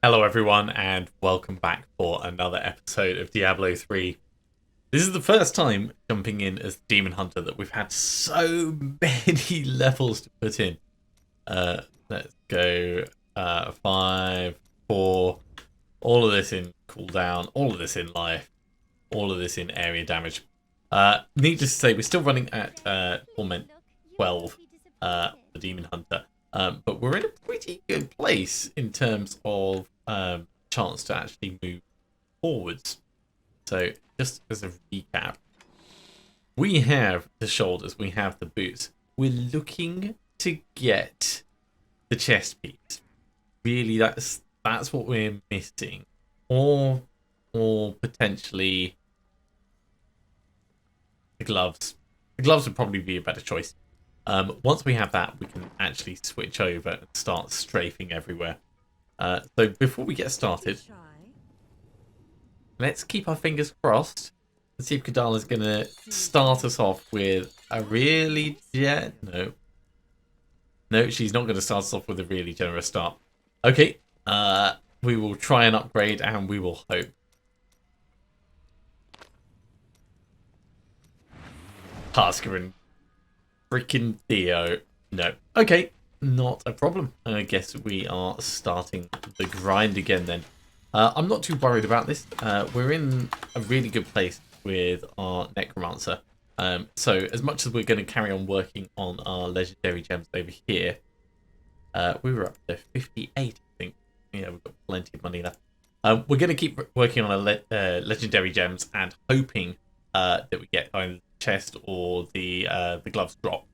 Hello everyone and welcome back for another episode of Diablo 3. This is the first time jumping in as Demon Hunter that we've had so many levels to put in. Let's go 5, 4, all of this in cooldown, all of this in life, all of this in area damage. Needless to say, we're still running at Torment 12 for Demon Hunter. But we're in a pretty good place in terms of chance to actually move forwards. So just as a recap, we have the shoulders, we have the boots. We're looking to get the chest piece. Really, that's what we're missing, or potentially the gloves. The gloves would probably be a better choice. Once we have that, we can actually switch over and start strafing everywhere. So before we get started, let's keep our fingers crossed and see if Kadala's going to start us off with a really... No, she's not going to start us off with a really generous start. Okay, we will try and upgrade and we will hope. Tasker and freaking Theo. No. Okay, not a problem. I guess we are starting the grind again then. I'm not too worried about this. We're in a really good place with our Necromancer. So as much as we're going to carry on working on our legendary gems over here, we were up to 58, I think. Yeah, we've got plenty of money left. We're going to keep working on our legendary gems and hoping that we get either the chest or the gloves drop.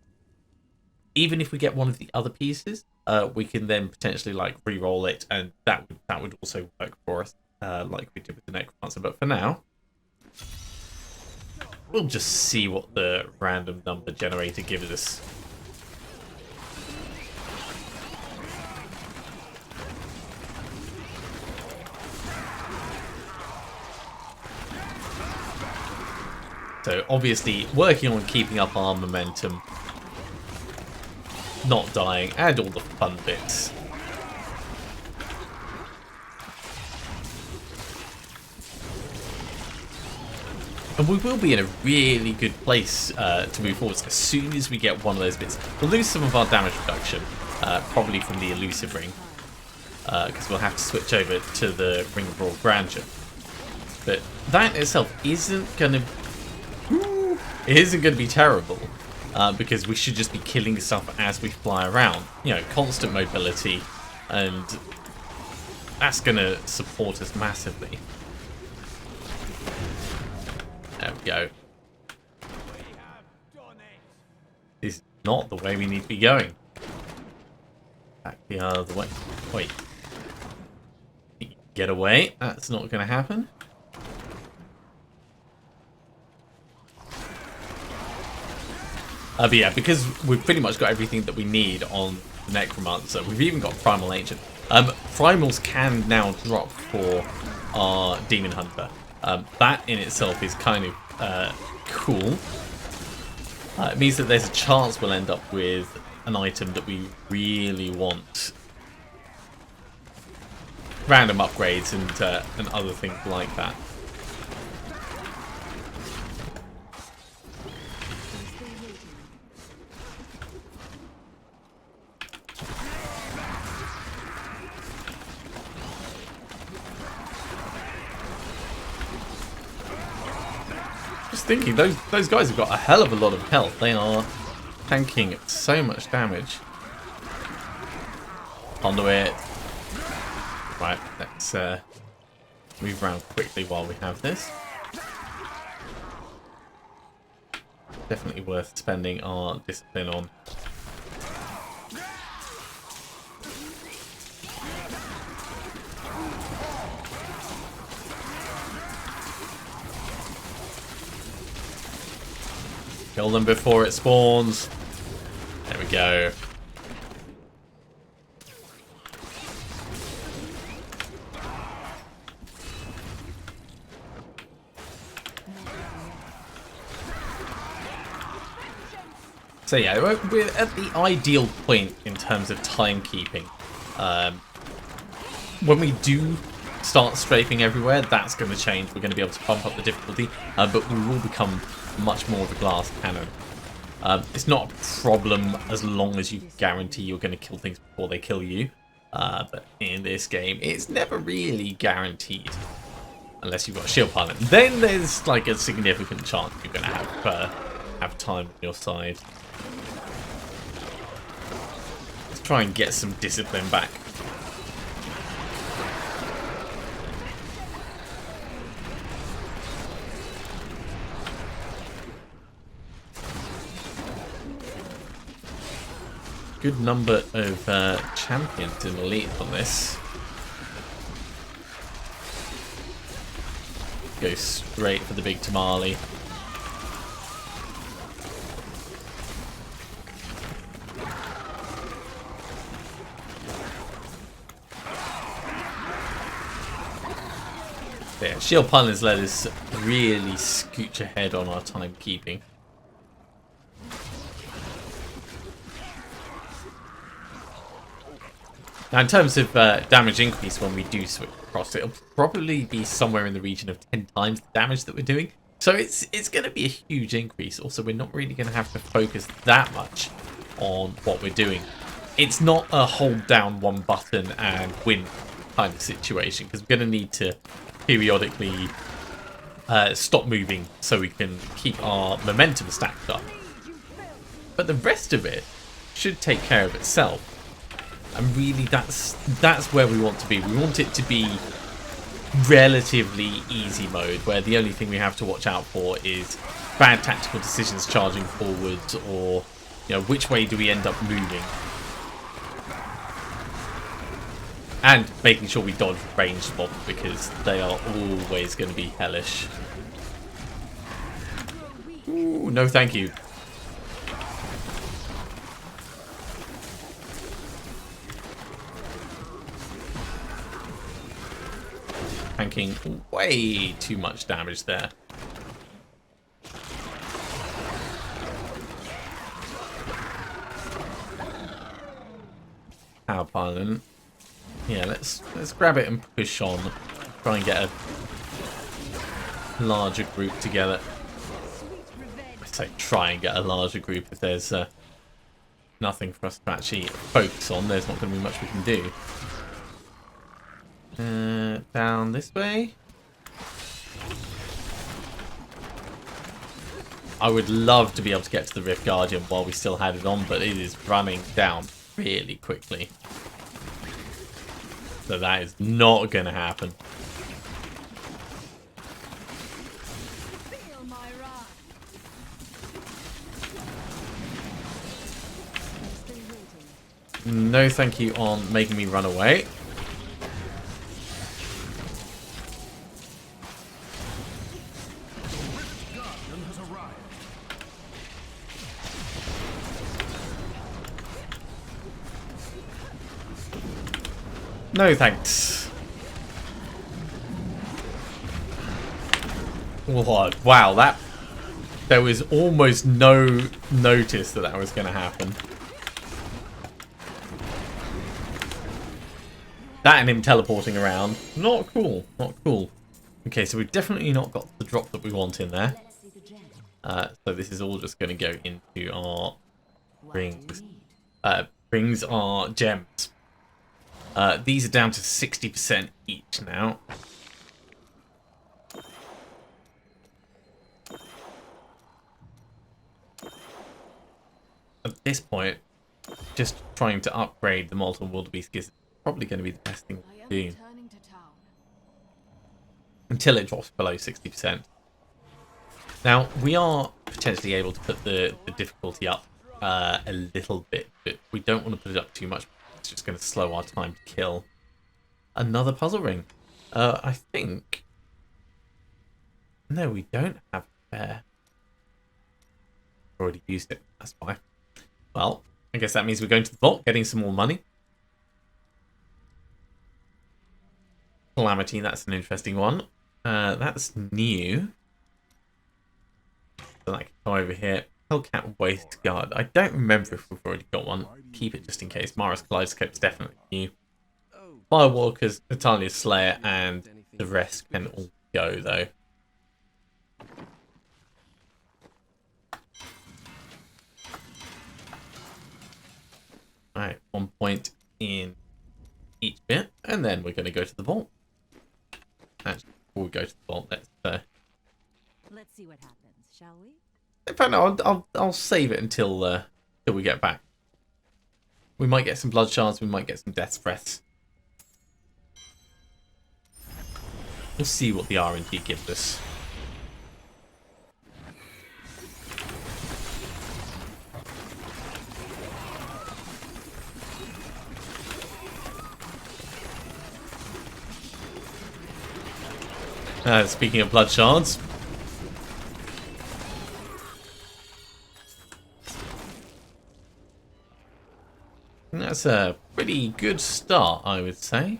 Even if we get one of the other pieces, we can then potentially like re-roll it, and that would also work for us, like we did with the Necromancer. But for now, we'll just see what the random number generator gives us. So obviously working on keeping up our momentum, not dying, and all the fun bits. And we will be in a really good place to move forward as soon as we get one of those bits. We'll lose some of our damage reduction, probably from the elusive ring, because we'll have to switch over to the Ring of Royal Grandeur. But that itself isn't going to be terrible. Because we should just be killing stuff as we fly around. You know, constant mobility, and that's going to support us massively. There we go. This is not the way we need to be going. Back the other way. Wait. Get away. That's not going to happen. But yeah, because we've pretty much got everything that we need on the Necromancer, we've even got Primal Ancient. Primals can now drop for our Demon Hunter. That in itself is kind of cool. It means that there's a chance we'll end up with an item that we really want. Random upgrades and other things like that. Thinking those guys have got a hell of a lot of health. They are tanking so much damage. Onto it. Right, let's move around quickly while we have this. Definitely worth spending our discipline on. Kill them before it spawns. There we go. So yeah, we're at the ideal point in terms of timekeeping. When we do start strafing everywhere, that's going to change. We're going to be able to bump up the difficulty, but we will become much more of a glass cannon. It's not a problem as long as you guarantee you're going to kill things before they kill you. But in this game, it's never really guaranteed. Unless you've got a shield pilot. Then there's like a significant chance you're going to have time on your side. Let's try and get some discipline back. Good number of champions in elite on this. Go straight for the big tamale. Yeah, shield pilot's let us really scooch ahead on our timekeeping. Now, in terms of damage increase when we do switch across, it'll probably be somewhere in the region of 10 times the damage that we're doing. So it's going to be a huge increase. Also, we're not really going to have to focus that much on what we're doing. It's not a hold down one button and win kind of situation, because we're going to need to periodically stop moving so we can keep our momentum stacked up. But the rest of it should take care of itself. And really, that's where we want to be. We want it to be relatively easy mode, where the only thing we have to watch out for is bad tactical decisions charging forwards, or which way do we end up moving, and making sure we dodge ranged mobs, because they are always going to be hellish. Ooh, no thank you. Tanking way too much damage there. Power pylon. Yeah, let's grab it and push on. Try and get a larger group together. I say try and get a larger group. If there's nothing for us to actually focus on, there's not going to be much we can do. Down this way. I would love to be able to get to the Rift Guardian while we still had it on, but it is running down really quickly. So that is not going to happen. No thank you on making me run away. No thanks. What? Wow, there was almost no notice that was going to happen. That and him teleporting around. Not cool. Not cool. Okay, so we've definitely not got the drop that we want in there. So this is all just going to go into our rings. Rings are gems. These are down to 60% each now. At this point, just trying to upgrade the multiple wildebeest is probably going to be the best thing to do. Until it drops below 60%. Now, we are potentially able to put the difficulty up a little bit, but we don't want to put it up too much. It's just going to slow our time to kill. Another puzzle ring. I think... No, we don't have a pair. Already used it. That's fine. Well, I guess that means we're going to the vault, getting some more money. Calamity, that's an interesting one. That's new. So I can come over here. Hellcat Waist Guard. I don't remember if we've already got one. Keep it just in case. Mara's Kaleidoscope's definitely new. Firewalkers, Natalia's Slayer, and the rest can all go, though. Alright, 1 point in each bit, and then we're going to go to the vault. Actually, before we go to the vault, let's see what happens, shall we? in fact, no, I'll save it until we get back. We might get some blood shards, we might get some death breaths. We'll see what the RNG gives us. Speaking of blood shards, that's a pretty good start, I would say.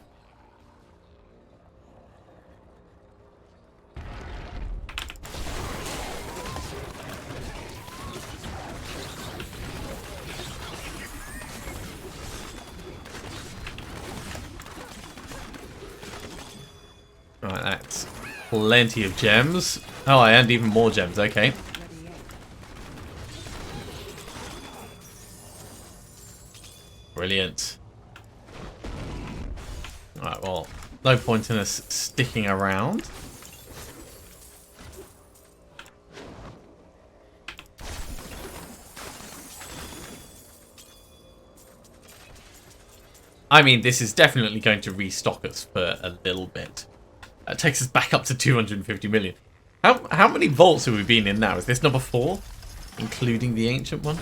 Right, that's plenty of gems. Oh, and even more gems, okay. Brilliant. Alright, well, no point in us sticking around. I mean, this is definitely going to restock us for a little bit. That takes us back up to 250 million. How many vaults have we been in now? Is this number 4? Including the ancient one?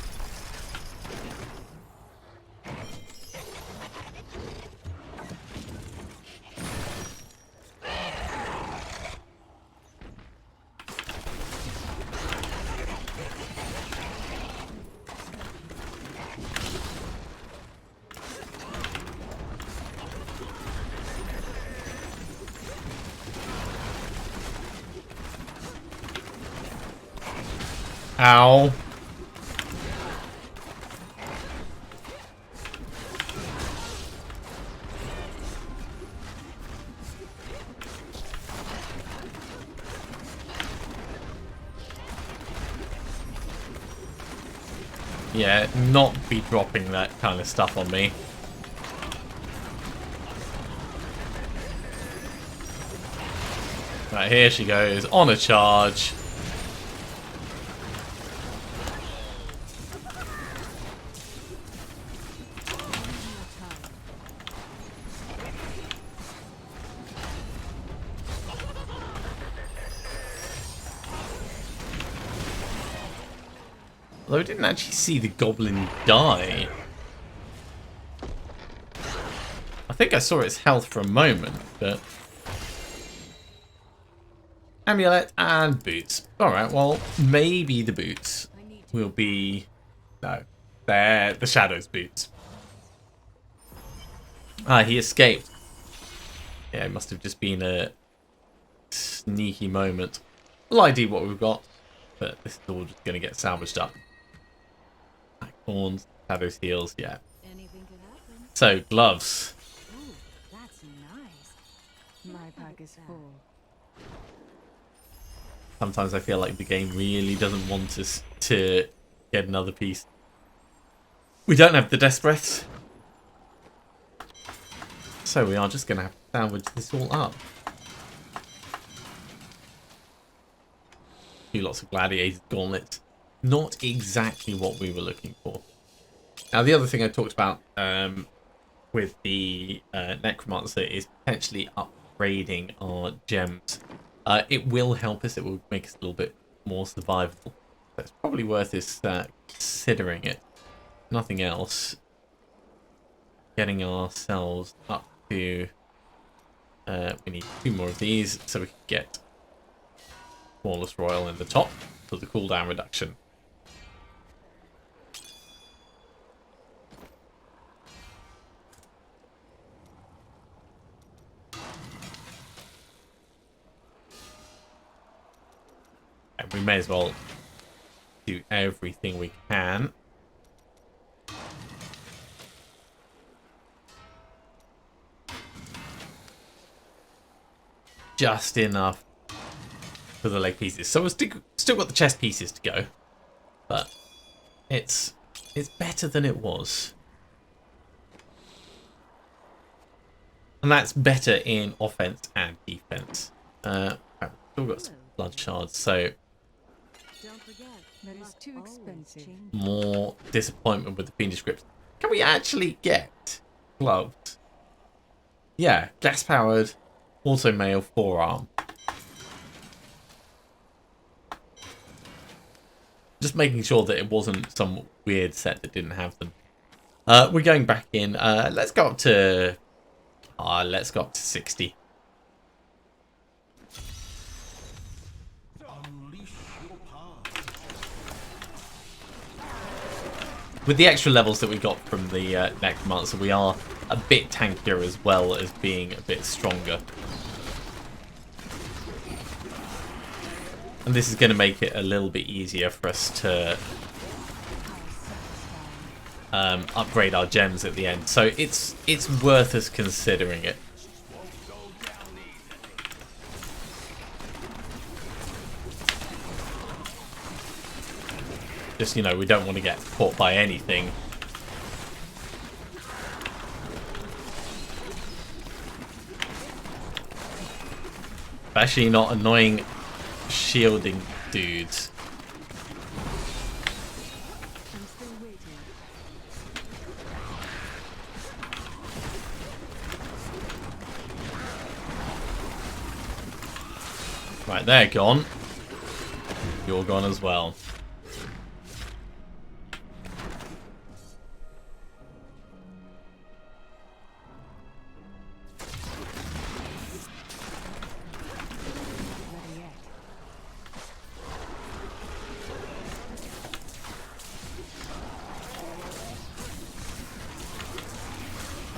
Ow. Yeah, not be dropping that kind of stuff on me. Right, here she goes, on a charge. Although I didn't actually see the goblin die. I think I saw its health for a moment, but... Amulet and boots. Alright, well, maybe the boots will be... No, they're the Shadow's boots. Ah, he escaped. Yeah, it must have just been a sneaky moment. We'll ID what we've got, but this is all just going to get salvaged up. Horns, Shadow's heels, yeah. Anything could happen. So, gloves. Ooh, that's nice. My pack is full. Sometimes I feel like the game really doesn't want us to get another piece. We don't have the death breaths. So we are just going to have to salvage this all up. Lots of gladiator gauntlets. Not exactly what we were looking for. Now, the other thing I talked about with the Necromancer is potentially upgrading our gems. It will help us. It will make us a little bit more survivable. So it's probably worth us considering it. Nothing else. Getting ourselves up to... we need 2 more of these so we can get Flawless Royal in the top for the cooldown reduction. And we may as well do everything we can. just enough for the leg pieces. So we've still got the chest pieces to go, but it's better than it was. And that's better in offense and defense. I've still got some blood shards, so Don't forget, that is too expensive. more disappointment with the fiendish grips. Can we actually get gloves? Yeah, gas powered, auto mail forearm. Just making sure that it wasn't some weird set that didn't have them. We're going back in. Let's go up to 60. With the extra levels that we got from the Necromancer, we are a bit tankier as well as being a bit stronger. And this is going to make it a little bit easier for us to upgrade our gems at the end. So it's worth us considering it. Just, you know, we don't want to get caught by anything. Especially not annoying shielding dudes. I'm still waiting. Right, they're gone. You're gone as well. Ready yet.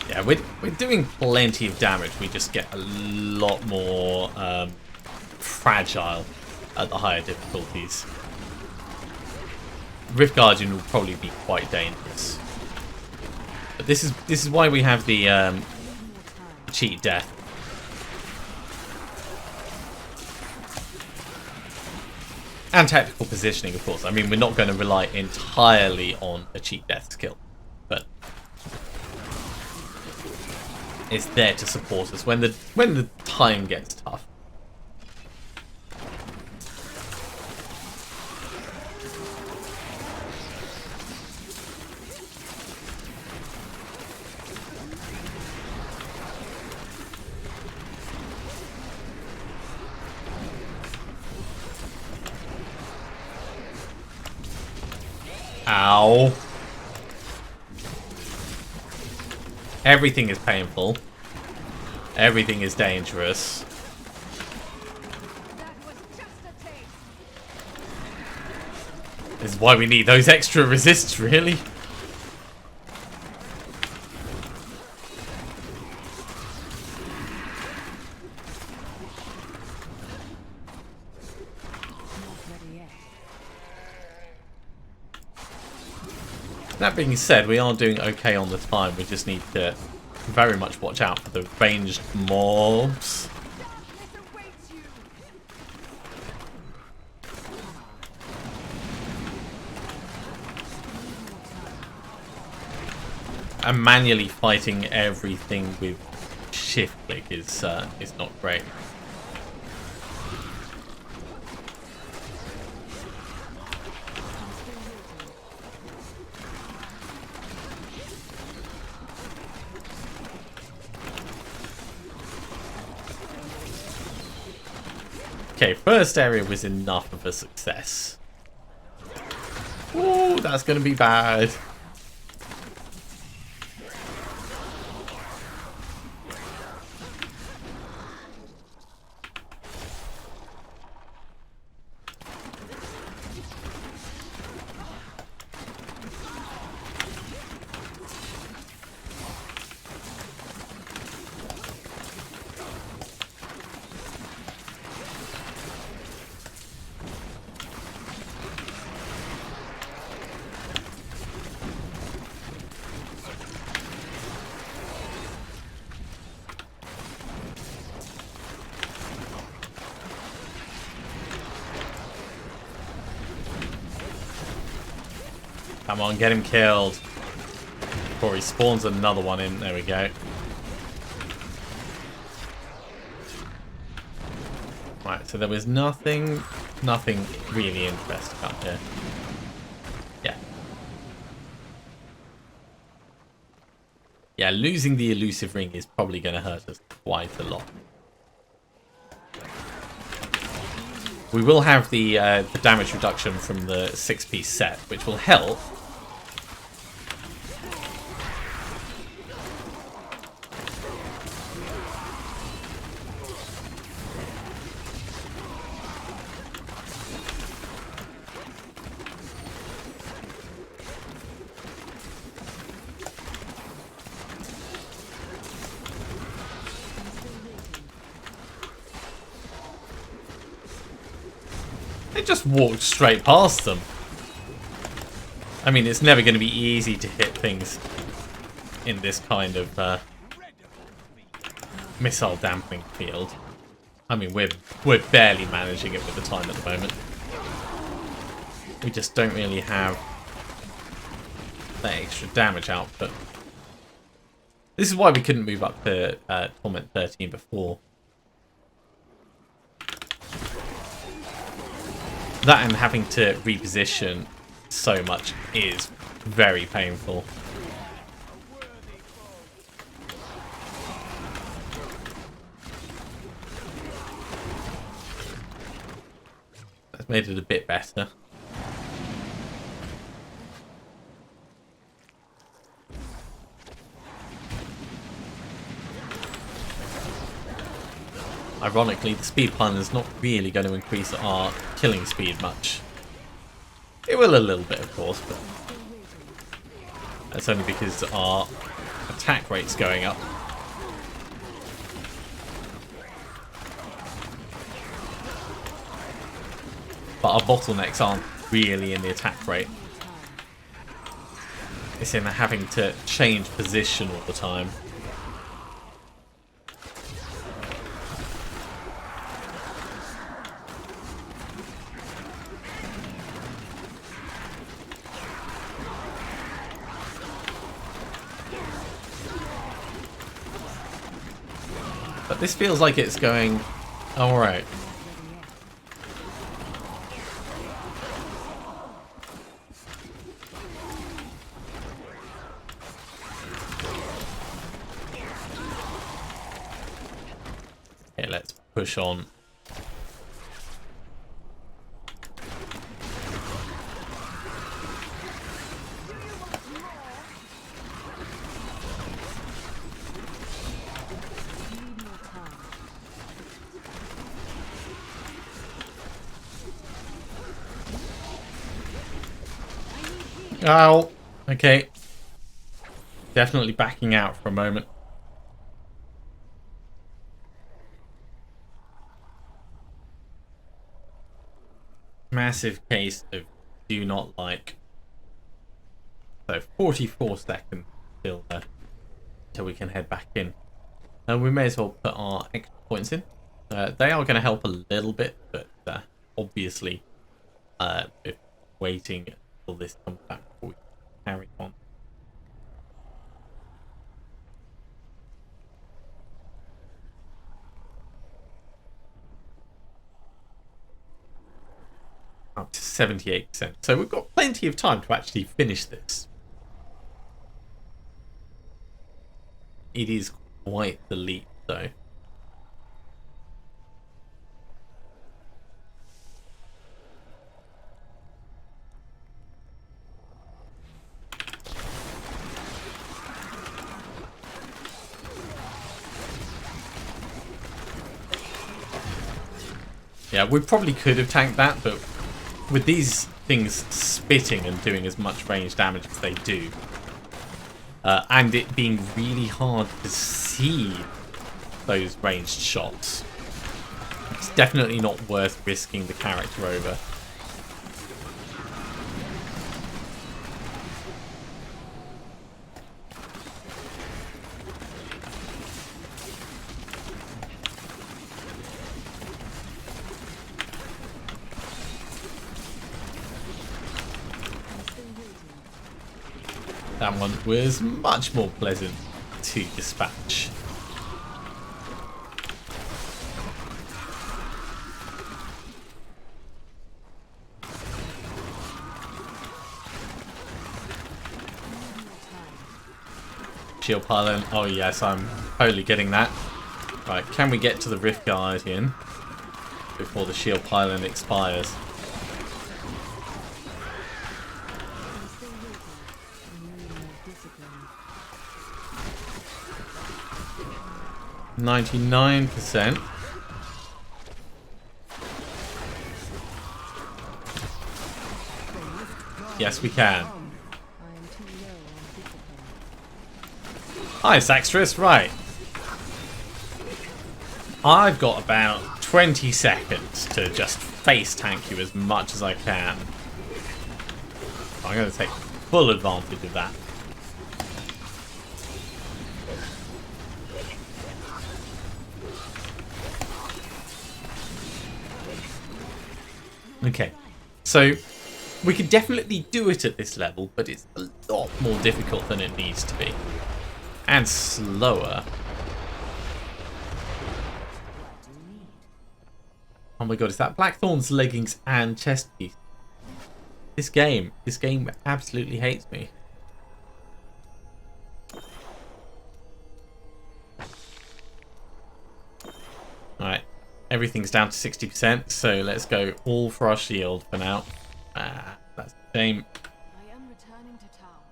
Yeah, we're doing plenty of damage. We just get a lot more fragile at the higher difficulties. Rift Guardian will probably be quite dangerous. But this is why we have the cheat death. And tactical positioning, of course. I mean, we're not going to rely entirely on a cheat death skill, but it's there to support us when the time gets tough. Ow. Everything is painful. Everything is dangerous. That was just a taste. This is why we need those extra resists, really. Not ready yet. That being said, we are doing okay on the time. We just need to very much watch out for the ranged mobs. Darkness awaits you. And manually fighting everything with shift click is not great. Okay, first area was enough of a success. Ooh, that's gonna be bad. Come on, get him killed. Before he spawns another one in. There we go. Right, so there was nothing really interesting up here. Yeah. Yeah, losing the elusive ring is probably going to hurt us quite a lot. We will have the damage reduction from the 6-piece set, which will help. They just walked straight past them. I mean, it's never going to be easy to hit things in this kind of missile dampening field. I mean, we're barely managing it with the time at the moment. We just don't really have that extra damage output. This is why we couldn't move up to Torment 13 before. That and having to reposition so much is very painful. That's made it a bit better. Ironically, the speed pun is not really going to increase our killing speed much. It will a little bit, of course, but that's only because our attack rate's going up. But our bottlenecks aren't really in the attack rate. It's in having to change position all the time. But this feels like it's going alright. Okay, let's push on. Oh, okay. Definitely backing out for a moment. Massive case of do not like. So 44 seconds still there until we can head back in. And we may as well put our extra points in. They are going to help a little bit, but obviously if waiting until this comes back before we carry on. Up to 78%. So we've got plenty of time to actually finish this. It is quite the leap, though. Yeah, we probably could have tanked that, but with these things spitting and doing as much range damage as they do, and it being really hard to see those ranged shots, it's definitely not worth risking the character over. That one was much more pleasant to dispatch. Shield pylon. Oh yes, I'm totally getting that. Right, can we get to the Rift Guardian before the shield pylon expires? $99%. Yes, we can. Hi, Saxtress. Right. I've got about 20 seconds to just face tank you as much as I can. I'm going to take full advantage of that. Okay, so we could definitely do it at this level, but it's a lot more difficult than it needs to be. And slower. Oh my god, is that Blackthorn's leggings and chest piece? This game absolutely hates me. Alright, everything's down to 60%, so let's go all for our shield for now. That's the shame. I am returning to town.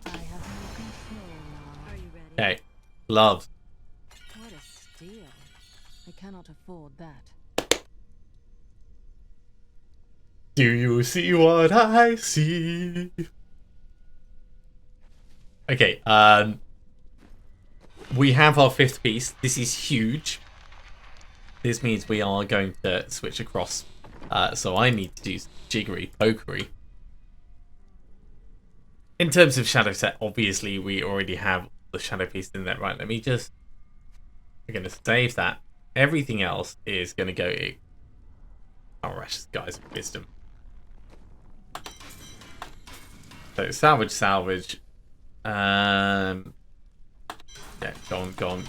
I have no control now. Are you ready? Okay, gloves. What a steal. I cannot afford that. Do you see what I see? Okay, we have our 5th piece. This is huge. This means we are going to switch across. So I need to do jiggery pokery. In terms of shadow set, obviously we already have the shadow piece in there. Right, let me just... We're going to save that. Everything else is going to go... Oh, Rash's Guys of Wisdom. So salvage. Yeah, gone.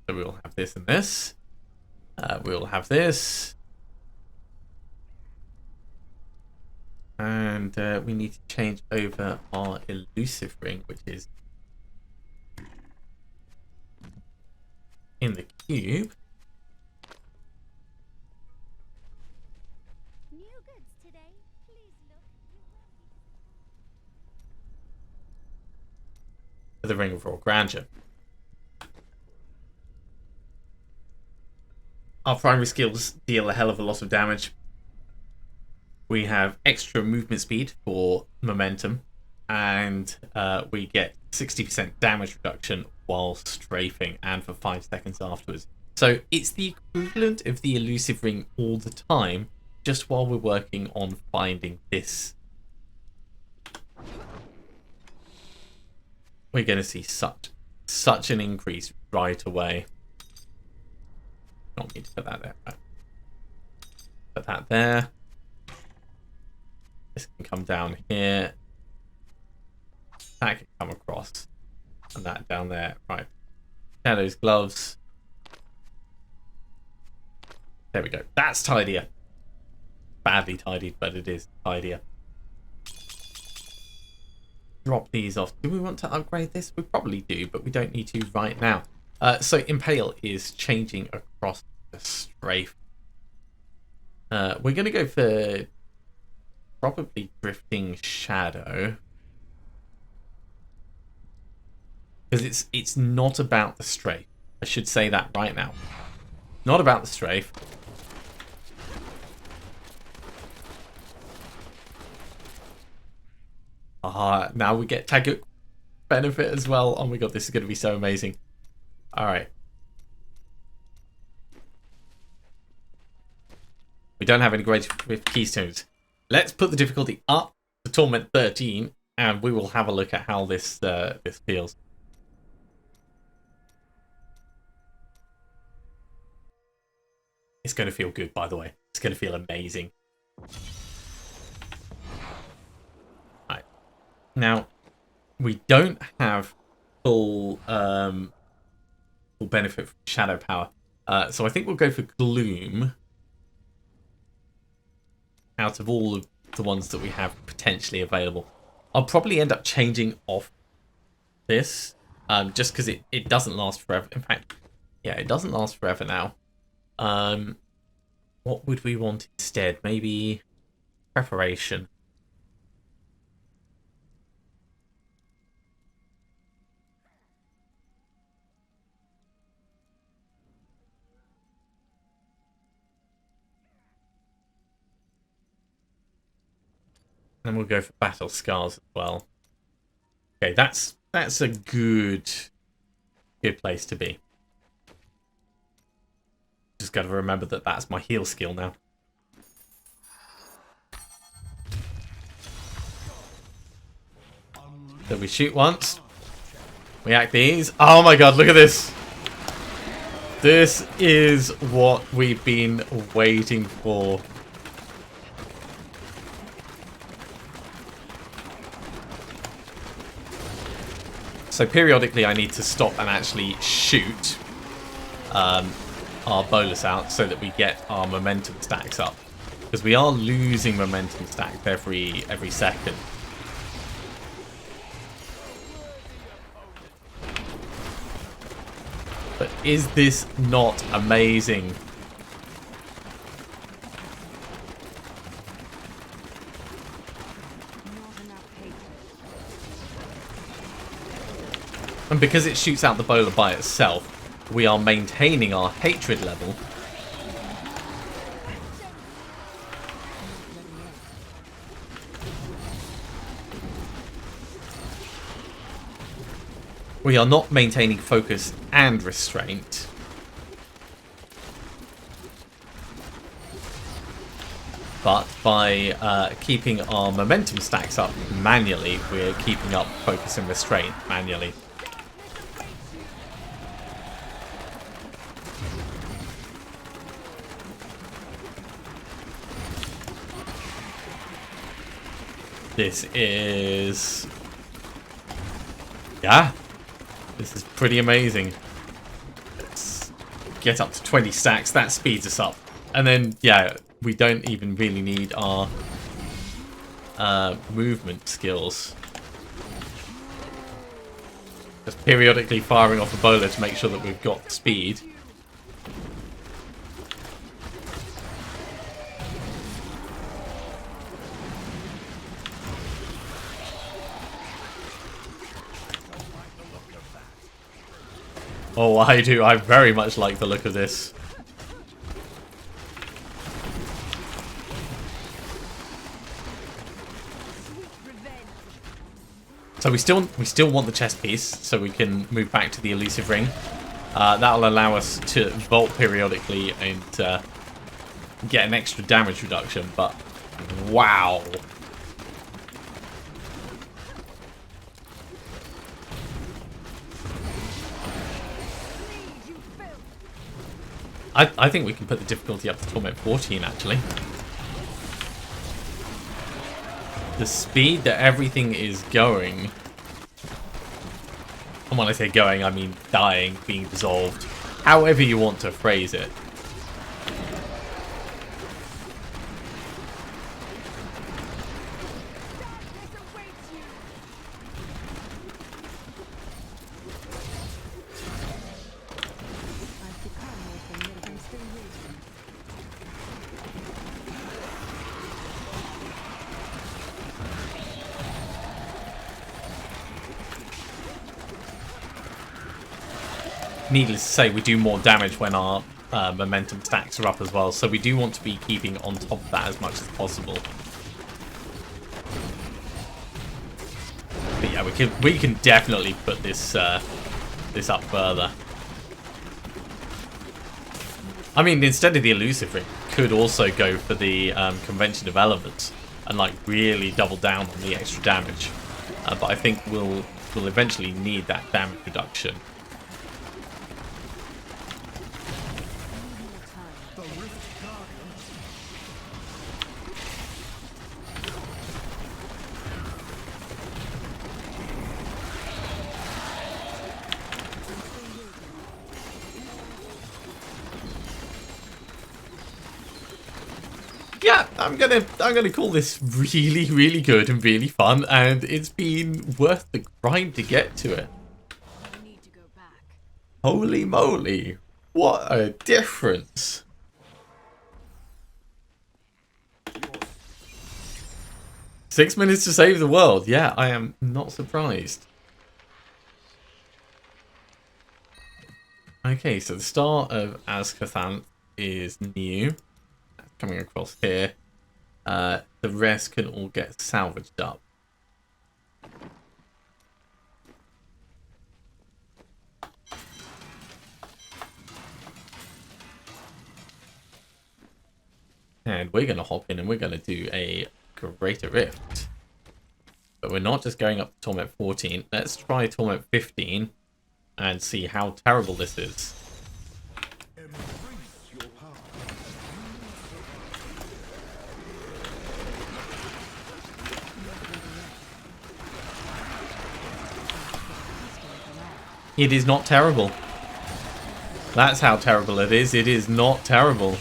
So we'll have this and this. We'll have this. And we need to change over our elusive ring, which is in the cube. New goods today. Please look. For the Ring of Royal Grandeur. Our primary skills deal a hell of a lot of damage. We have extra movement speed for momentum, and we get 60% damage reduction while strafing, and for 5 seconds afterwards. So it's the equivalent of the elusive ring all the time, just while we're working on finding this. We're going to see such an increase right away. Not me to put that there. Right. Put that there. This can come down here. That can come across. And that down there. Right. Shadows, gloves. There we go. That's tidier. Badly tidied, but it is tidier. Drop these off. Do we want to upgrade this? We probably do, but we don't need to right now. So Impale is changing across the strafe. We're going to go for probably Drifting Shadow. Because it's not about the strafe. I should say that right now. Not about the strafe. Now we get Taggart benefit as well. Oh my god, this is going to be so amazing. Alright. We don't have any great with keystones. Let's put the difficulty up to Torment 13, and we will have a look at how this feels. It's going to feel good, by the way. It's going to feel amazing. Right. Now, we don't have full benefit from shadow power. So I think we'll go for gloom out of all of the ones that we have potentially available. I'll probably end up changing off this just because it doesn't last forever. In fact, yeah, it doesn't last forever now. What would we want instead? Maybe preparation. And we'll go for battle scars as well. Okay, that's a good place to be. Just got to remember that that's my heal skill now. So we shoot once. We act these. Oh my god, look at this. This is what we've been waiting for. So periodically I need to stop and actually shoot our bolus out so that we get our momentum stacks up. Because we are losing momentum stacks every second. But is this not amazing? And because it shoots out the bowler by itself, we are maintaining our hatred level. We are not maintaining focus and restraint. But by keeping our momentum stacks up manually, we're keeping up focus and restraint manually. This is... yeah. This is pretty amazing. Let's get up to 20 stacks. That speeds us up. And then, yeah, we don't even really need our movement skills. Just periodically firing off a bowler to make sure that we've got speed. Oh, I do. I very much like the look of this. So we still want the chest piece, so we can move back to the elusive ring. That'll allow us to vault periodically and get an extra damage reduction. But wow. I think we can put the difficulty up to Torment 14, actually. The speed that everything is going... and when I say going, I mean dying, being dissolved. However you want to phrase it. Needless to say, we do more damage when our momentum stacks are up as well, so we do want to be keeping on top of that as much as possible. But yeah, we can definitely put this this up further. I mean, instead of the elusive ring, could also go for the convention of elements and like really double down on the extra damage. But I think we'll eventually need that damage reduction. yeah, I'm gonna call this really, really good and really fun, and it's been worth the grind to get to it. I need to go back. Holy moly, what a difference! Six minutes to save the world. Yeah, I am not surprised. Okay, so the Star of Azkathanth is new. That's coming across here. The rest can all get salvaged up. And we're going to hop in and we're going to do a Greater Rift. But we're not just going up to Torment 14. Let's try Torment 15 and see how terrible this is. It is not terrible. That's how terrible it is. It is not terrible.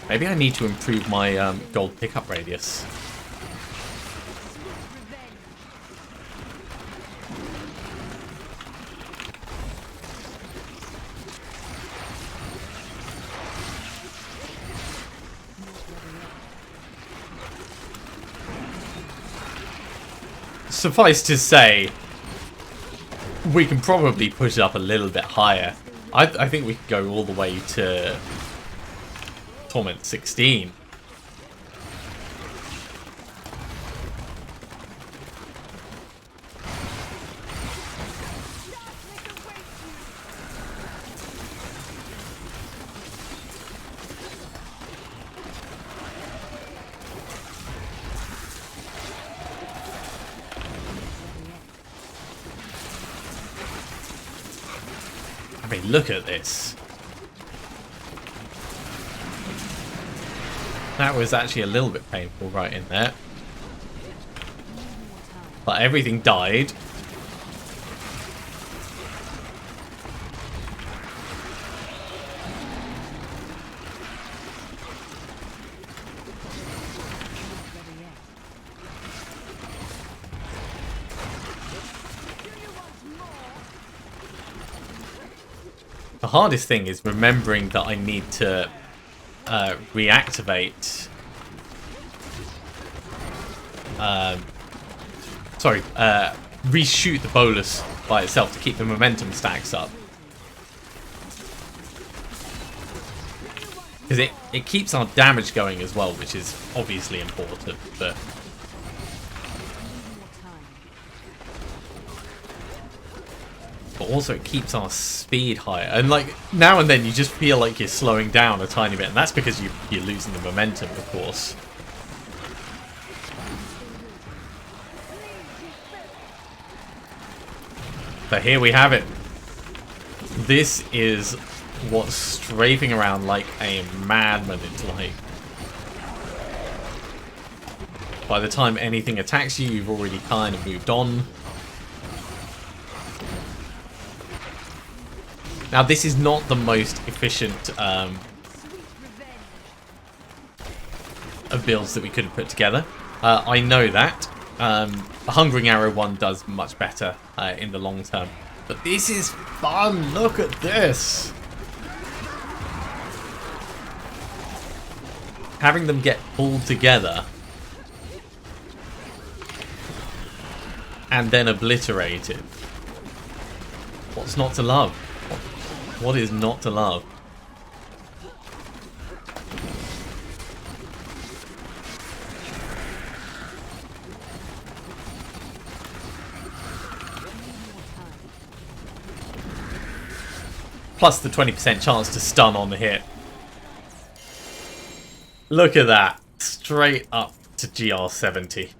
Maybe I need to improve my gold pickup radius. Suffice to say, we can probably push it up a little bit higher. I think we could go all the way to Torment 16. I mean, look at this. That was actually a little bit painful right in there. But everything died. The hardest thing is remembering that I need to reactivate. Reshoot the bolus by itself to keep the momentum stacks up. Because it keeps our damage going as well, which is obviously important, but also it keeps our speed higher. And like now and then you just feel like you're slowing down a tiny bit, and that's because you're losing the momentum, of course. But here we have it. This is what strafing around like a madman is like. By the time anything attacks you, you've already kind of moved on. Now, this is not the most efficient of builds that we could have put together. I know that. The Hungering Arrow one does much better in the long term. But this is fun. Look at this. Having them get pulled together and then obliterated. What's not to love? What is not to love? Plus the 20% chance to stun on the hit. Look at that. Straight up to GR70.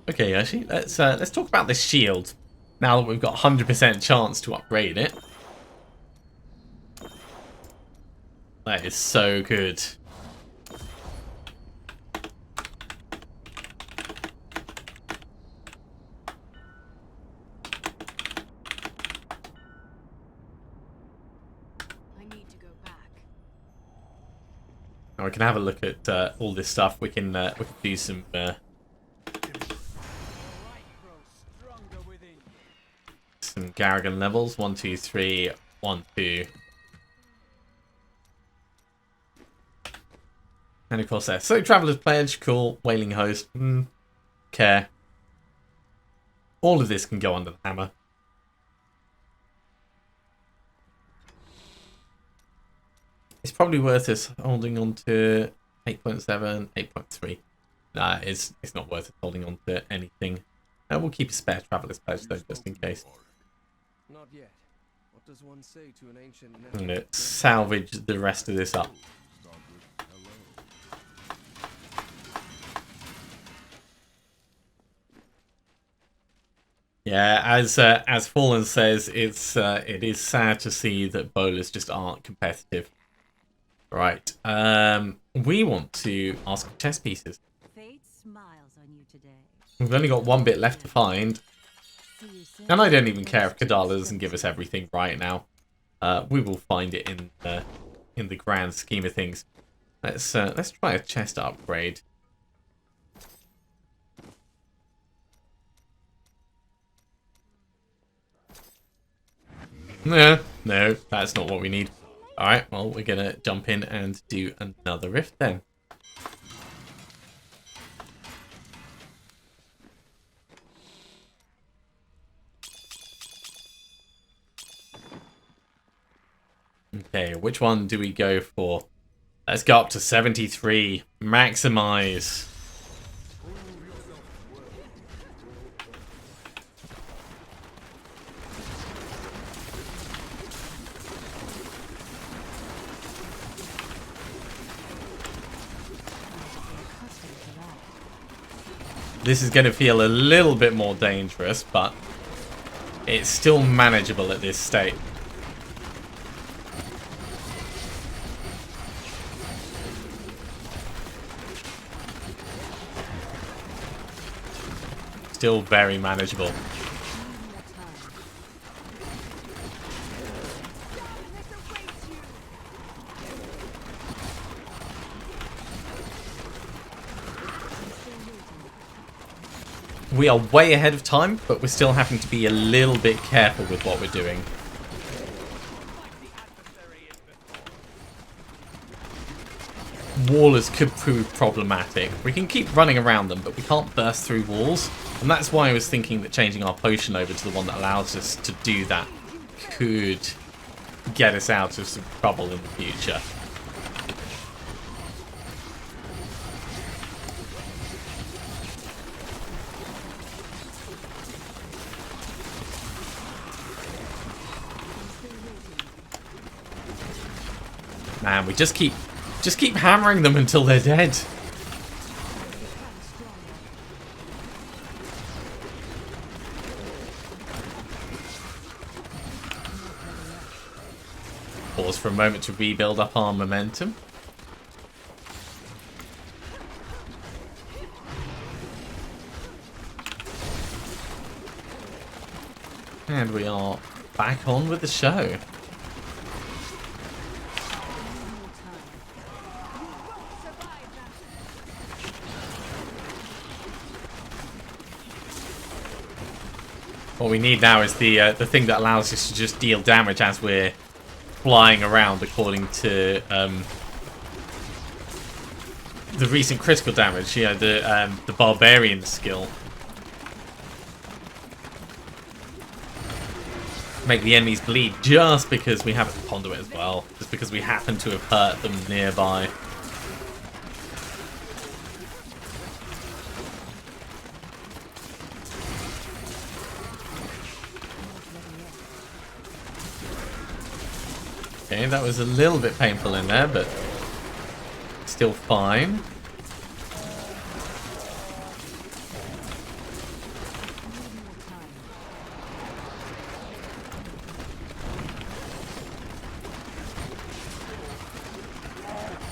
Okay, actually, let's talk about this shield. Now that we've got 100% chance to upgrade it. That is so good. I need to go back. Now we can have a look at all this stuff. We can do some Garrigan levels. 1, 2, 3, 1, 2. And of course there. So Traveler's Pledge, cool. Wailing Host, care. All of this can go under the hammer. It's probably worth us holding on to 8.7, 8.3. Nah, it's not worth it holding on to anything. We'll keep a spare Traveler's Pledge though, just in case. Not yet. What does one say to an ancient I'm gonna salvage the rest of this up. Yeah, as Fallen says, it is sad to see that bowlers just aren't competitive. Right, we want to ask for chess pieces. Fate smiles on you today. We've only got one bit left to find, and I don't even care if Kadala doesn't give us everything right now. We will find it in the grand scheme of things. Let's try a chest upgrade. No, that's not what we need. Alright, well, we're going to jump in and do another rift then. Okay, which one do we go for? Let's go up to 73. Maximize. This is going to feel a little bit more dangerous, but it's still manageable at this state. Still very manageable. We are way ahead of time, but we're still having to be a little bit careful with what we're doing. Wallers could prove problematic. We can keep running around them, but we can't burst through walls. And that's why I was thinking that changing our potion over to the one that allows us to do that could get us out of some trouble in the future. Man, we just keep hammering them until they're dead. Pause for a moment to rebuild up our momentum. And we are back on with the show. What we need now is the thing that allows us to just deal damage as we're flying around, according to the recent critical damage. You know, the barbarian skill. Make the enemies bleed just because we have a conduit as well, just because we happen to have hurt them nearby. Okay, that was a little bit painful in there, but still fine.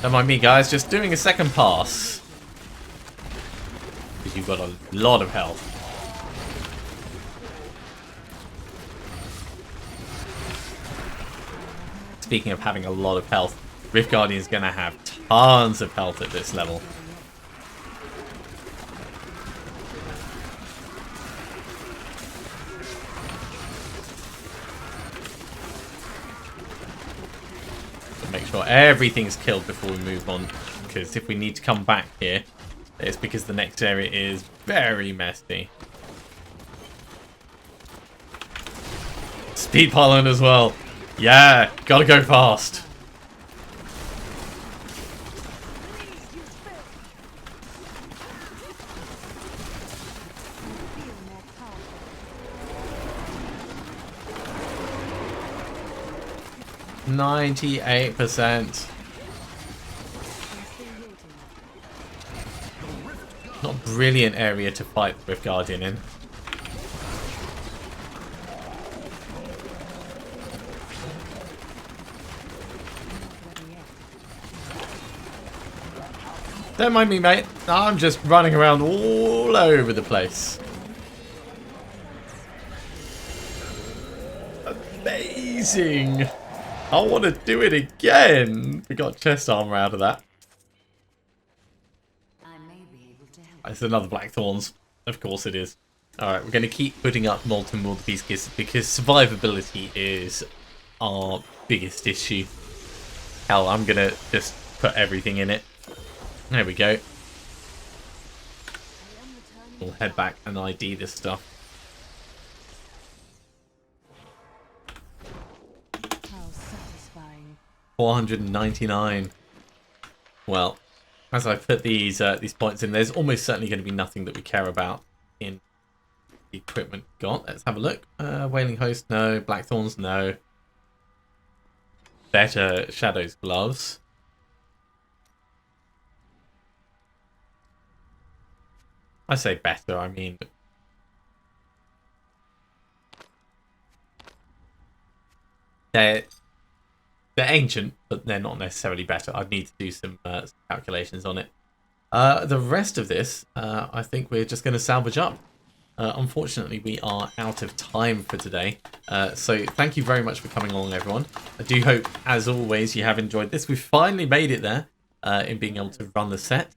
Don't mind me, guys. Just doing a second pass. Because you've got a lot of health. Speaking of having a lot of health, Rift Guardian's going to have tons of health at this level. Make sure everything's killed before we move on, because if we need to come back here, it's because the next area is very messy. Speed pylon as well. Yeah, gotta go fast. %98. Not a brilliant area to fight with Guardian in. Don't mind me, mate. I'm just running around all over the place. Amazing. I want to do it again. We got chest armor out of that. I may be able to help. It's another Blackthorns. Of course it is. Alright, we're going to keep putting up molten wildebeest kisses because survivability is our biggest issue. Hell, I'm going to just put everything in it. There we go. We'll head back and ID this stuff. How satisfying. 499. Well, as I put these points in, there's almost certainly going to be nothing that we care about in the equipment got. Let's have a look. Wailing Host, no. Blackthorns, no. Better Shadow's gloves. I say better, I mean... They're ancient, but they're not necessarily better. I'd need to do some calculations on it. The rest of this, I think we're just going to salvage up. Unfortunately, we are out of time for today. So thank you very much for coming along, everyone. I do hope, as always, you have enjoyed this. We've finally made it there in being able to run the set.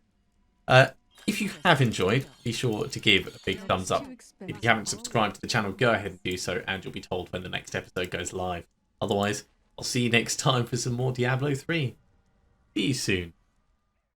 If you have enjoyed, be sure to give a big thumbs up. If you haven't subscribed to the channel, go ahead and do so, and you'll be told when the next episode goes live. Otherwise, I'll see you next time for some more Diablo 3. See you soon.